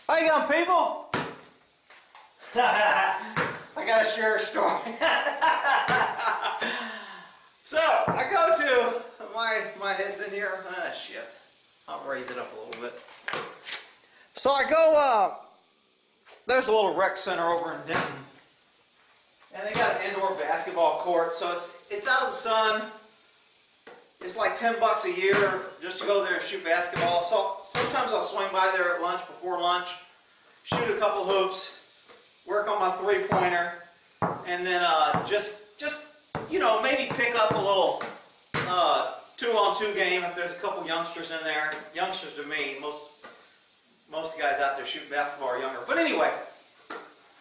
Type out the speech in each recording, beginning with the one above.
How you going, people? I gotta share a story. So I go to my head's in here. Ah, shit. I'll raise it up a little bit. So I go. There's a little rec center over in Denton, and they got an indoor basketball court. So it's out of the sun. It's like $10 a year just to go there and shoot basketball. So sometimes I'll swing by there at lunch, before lunch, shoot a couple hoops, work on my three-pointer, and then just you know, maybe pick up a little 2-on-2 game if there's a couple youngsters in there. Youngsters to me, most of the guys out there shooting basketball are younger. But anyway,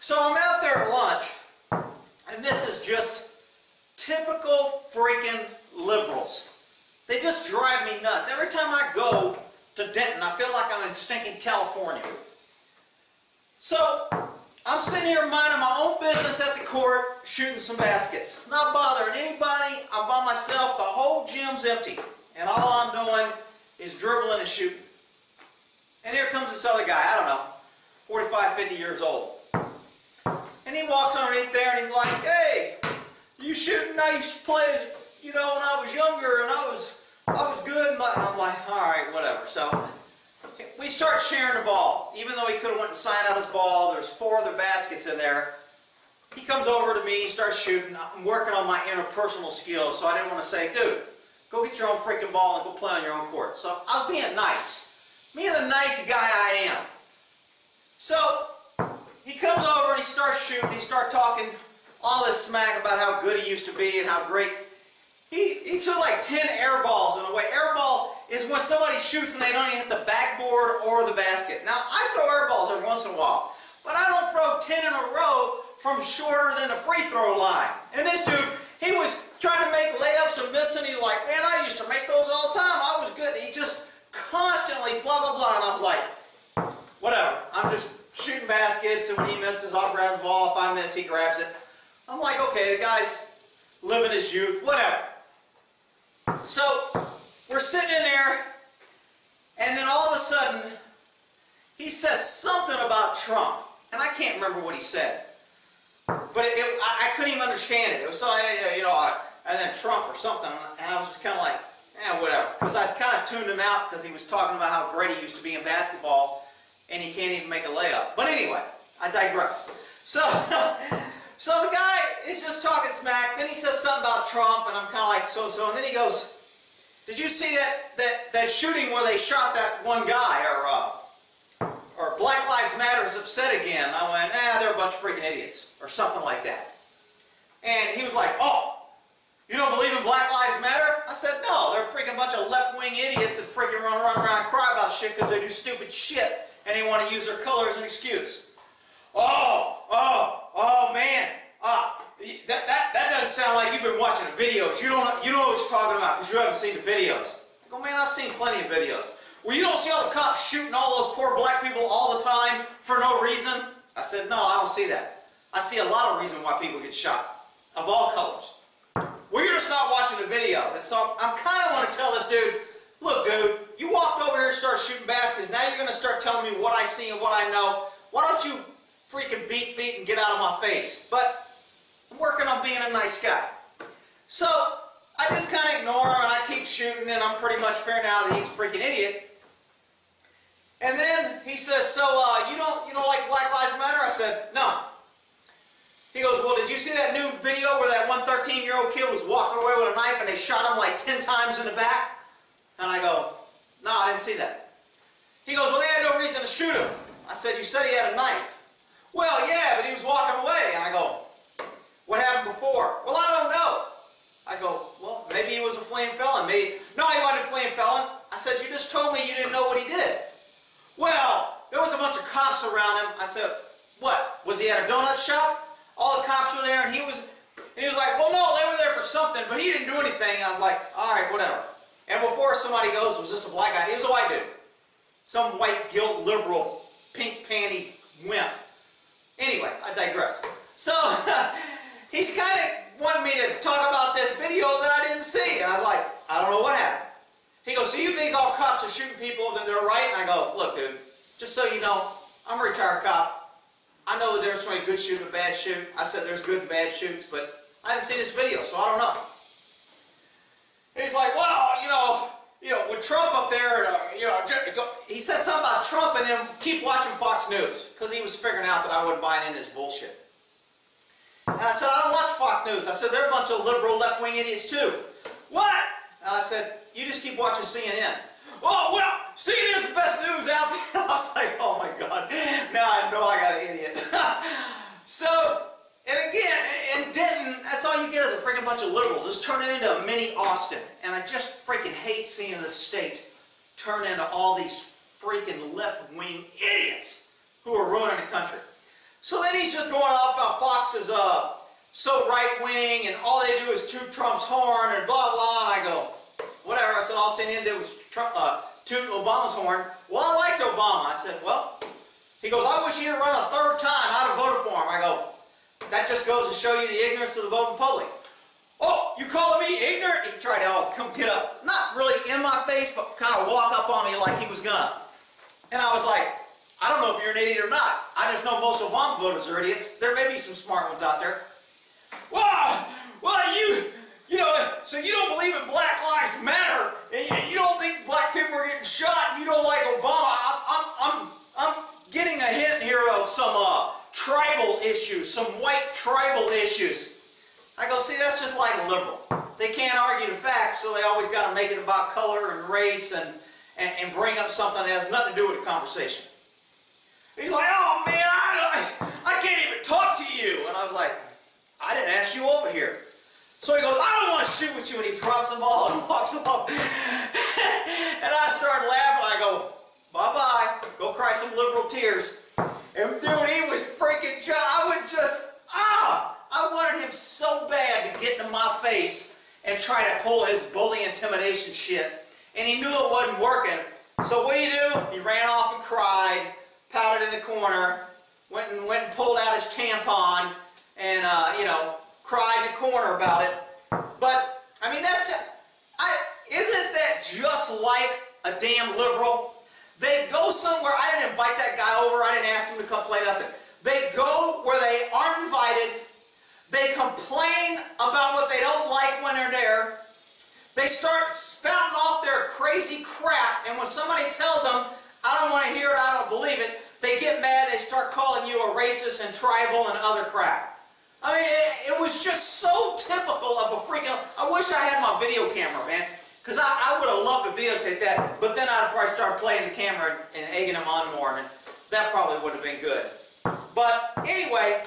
so I'm out there at lunch, and this is just typical freaking liberals. They just drive me nuts. Every time I go to Denton, I feel like I'm in stinking California. So, I'm sitting here minding my own business at the court, shooting some baskets. Not bothering anybody. I'm by myself. The whole gym's empty. And all I'm doing is dribbling and shooting. And here comes this other guy, I don't know, 45, 50 years old. And he walks underneath there and he's like, hey, you shooting? I used to play, you know, when I was younger, and I was good. And I'm like, all right, whatever. So we start sharing the ball. Even though he could have went and signed out his ball, there's 4 other baskets in there. He comes over to me, he starts shooting. I'm working on my interpersonal skills, so I didn't want to say, dude, go get your own freaking ball and go play on your own court. So I was being nice. Me the nice guy I am. So he comes over and he starts shooting. He starts talking all this smack about how good he used to be and how great. He threw like 10 air balls in a way. Air ball is when somebody shoots and they don't even hit the backboard or the basket. Now, I throw air balls every once in a while, but I don't throw 10 in a row from shorter than the free throw line. And this dude, he was trying to make layups and missing. He's like, man, I used to make those all the time. I was good. He just constantly blah, blah, blah. And I was like, whatever. I'm just shooting baskets, and when he misses, I'll grab the ball. If I miss, he grabs it. I'm like, okay, the guy's living his youth, whatever. So we're sitting in there, and then all of a sudden, he says something about Trump. And I can't remember what he said. But I couldn't even understand it. It was so, you know, and then Trump or something. And I was just kind of like, whatever. Because I kind of tuned him out because he was talking about how great he used to be in basketball, and he can't even make a layup. But anyway, I digress. So the guy is just talking smack. Then he says something about Trump, and I'm kind of like, so. And then he goes, did you see that shooting where they shot that one guy, or Black Lives Matter is upset again? I went, they're a bunch of freaking idiots, or something like that. And he was like, oh, you don't believe in Black Lives Matter? I said, no, they're a freaking bunch of left-wing idiots that freaking run around and cry about shit because they do stupid shit, and they want to use their color as an excuse. Oh, man. That doesn't sound like you've been watching the videos. You know what you're talking about because you haven't seen the videos. I go, man, I've seen plenty of videos. Well, you don't see all the cops shooting all those poor black people all the time for no reason? I said, no, I don't see that. I see a lot of reason why people get shot, of all colors. Well, you're just not watching the video. And so I'm kind of want to tell this dude, look, dude, you walked over here and started shooting baskets. Now you're going to start telling me what I see and what I know. Why don't you freaking beat feet and get out of my face? But I'm working on being a nice guy. So I just kind of ignore him and I keep shooting, and I'm pretty much figuring out that he's a freaking idiot. And then he says, so you don't like Black Lives Matter? I said, no. He goes, well, did you see that new video where that one 13-year-old kid was walking away with a knife and they shot him like 10 times in the back? And I go, no, I didn't see that. He goes, well, they had no reason to shoot him. I said, you said he had a knife. Well, yeah, but he was walking away. And I go, what happened before? Well, I don't know. I go, well, maybe he was a fleeing felon. Maybe. No, he wasn't a fleeing felon. I said, you just told me you didn't know what he did. Well, there was a bunch of cops around him. I said, what? Was he at a donut shop? All the cops were there, and he was like, well, no, they were there for something, but he didn't do anything. I was like, all right, whatever. And before somebody goes, was this a black guy? He was a white dude. Some white guilt liberal, pink panty wimp. Anyway, I digress. So, he's kind of wanted me to talk about this video that I didn't see. And I was like, I don't know what happened. He goes, so you think all cops are shooting people, that they're right? And I go, look, dude, just so you know, I'm a retired cop. I know the difference between a good shoot and a bad shoot. I said there's good and bad shoots, but I haven't seen this video, so I don't know. He's like, well, with Trump up there, he said something about Trump and then keep watching Fox News because he was figuring out that I wouldn't buy into his bullshit. And I said, I don't watch Fox News. I said, they're a bunch of liberal left-wing idiots too. What? And I said, you just keep watching CNN. Oh, well, CNN is the best news out there. I was like, oh my God, now I know I got an idiot. So, and again, in Denton, that's all you get is a freaking bunch of liberals. It's turning into a mini Austin. And I just freaking hate seeing the state turn into all these freaking left-wing idiots who are ruining the country. So then he's just going off about Fox is so right-wing and all they do is toot Trump's horn and blah, blah. And I go, whatever. I said, all CNN did was toot Obama's horn. Well, I liked Obama. I said, well, he goes, I wish he had run a third time. I'd have voted for him. I go, that just goes to show you the ignorance of the voting public. Oh, you calling me ignorant? He tried to come get up, not really in my face, but kind of walk up on me like he was gonna. And I was like, I don't know if you're an idiot or not. I just know most Obama voters are idiots. There may be some smart ones out there. Well, so you don't believe in Black Lives Matter, and you don't think black people are getting shot, and you don't like Obama. I'm getting a hint here of some tribal issues, some white tribal issues. I go, see, that's just like a liberal. They can't argue the facts, so they always got to make it about color and race and bring up something that has nothing to do with the conversation. He's like, oh man, I can't even talk to you. And I was like, I didn't ask you over here. So he goes, I don't want to shoot with you, and he drops the ball and walks off. And I started laughing. I go, bye-bye. Go cry some liberal tears. And dude, he was freaking, I was just, I wanted him so bad to get into my face and try to pull his bully intimidation shit. And he knew it wasn't working. So what did he do? He ran off and cried, pouted in the corner, went and pulled out his tampon, and, cried in the corner about it. But, I mean, that's just, isn't that just like a damn liberal? They go somewhere, I didn't invite that guy over, I didn't ask him to come play nothing. They go where they aren't invited, they complain about what they don't like when they're there, they start spouting off their crazy crap, and when somebody tells them, I don't want to hear it, I don't believe it, they get mad, they start calling you a racist and tribal and other crap. I mean, it was just so typical of a freaking... I wish I had my video camera, man. Because I would have loved to videotape that, but then I'd probably start playing the camera and egging them on more, and that probably would have been good. But anyway,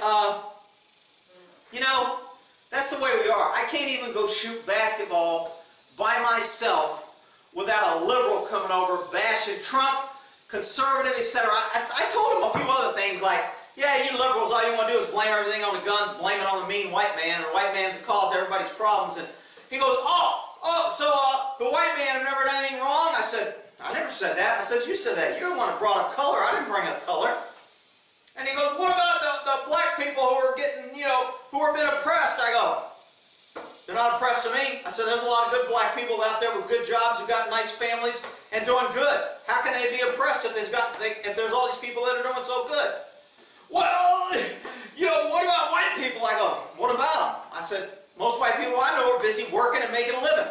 that's the way we are. I can't even go shoot basketball by myself without a liberal coming over, bashing Trump, conservative, etc. I told him a few other things like, yeah, you liberals, all you want to do is blame everything on the guns, blame it on the mean white man, and the white man's the cause of everybody's problems. And he goes, so the white man never done anything wrong? I said, I never said that. I said, you said that. You're the one that brought up color. I didn't bring up color. And he goes, what about the black people who are getting, who are being oppressed? I go, they're not oppressed to me. I said, there's a lot of good black people out there with good jobs who got nice families and doing good. How can they be oppressed if there's all these people that are doing so good? Well, what about white people? I go, what about them? I said, most white people I know are busy working and making a living.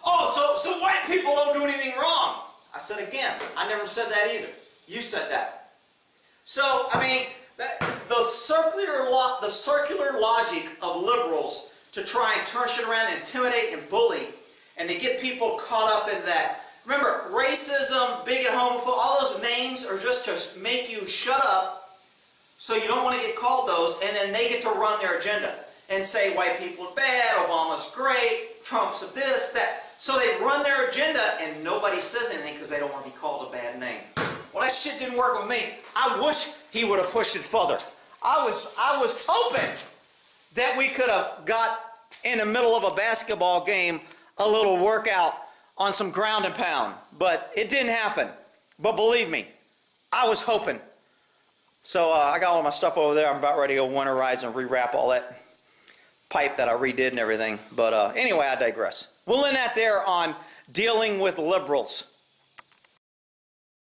Oh, so white people don't do anything wrong. I said, again, I never said that either. You said that. So, I mean, the circular logic of liberals to try and turn shit around and intimidate and bully and to get people caught up in that. Remember, racism, bigot, homophobe, all those names are just to make you shut up so you don't want to get called those, and then they get to run their agenda and say white people are bad, Obama's great, Trump's this, that. So they run their agenda and nobody says anything because they don't want to be called a bad name. Well, that shit didn't work with me. I wish he would have pushed it further. I was hoping that we could have got in the middle of a basketball game a little workout on some ground and pound, but it didn't happen. But believe me, I was hoping. So I got all my stuff over there. I'm about ready to go winterize and rewrap all that pipe that I redid and everything. But anyway, I digress. We'll end that there on dealing with liberals.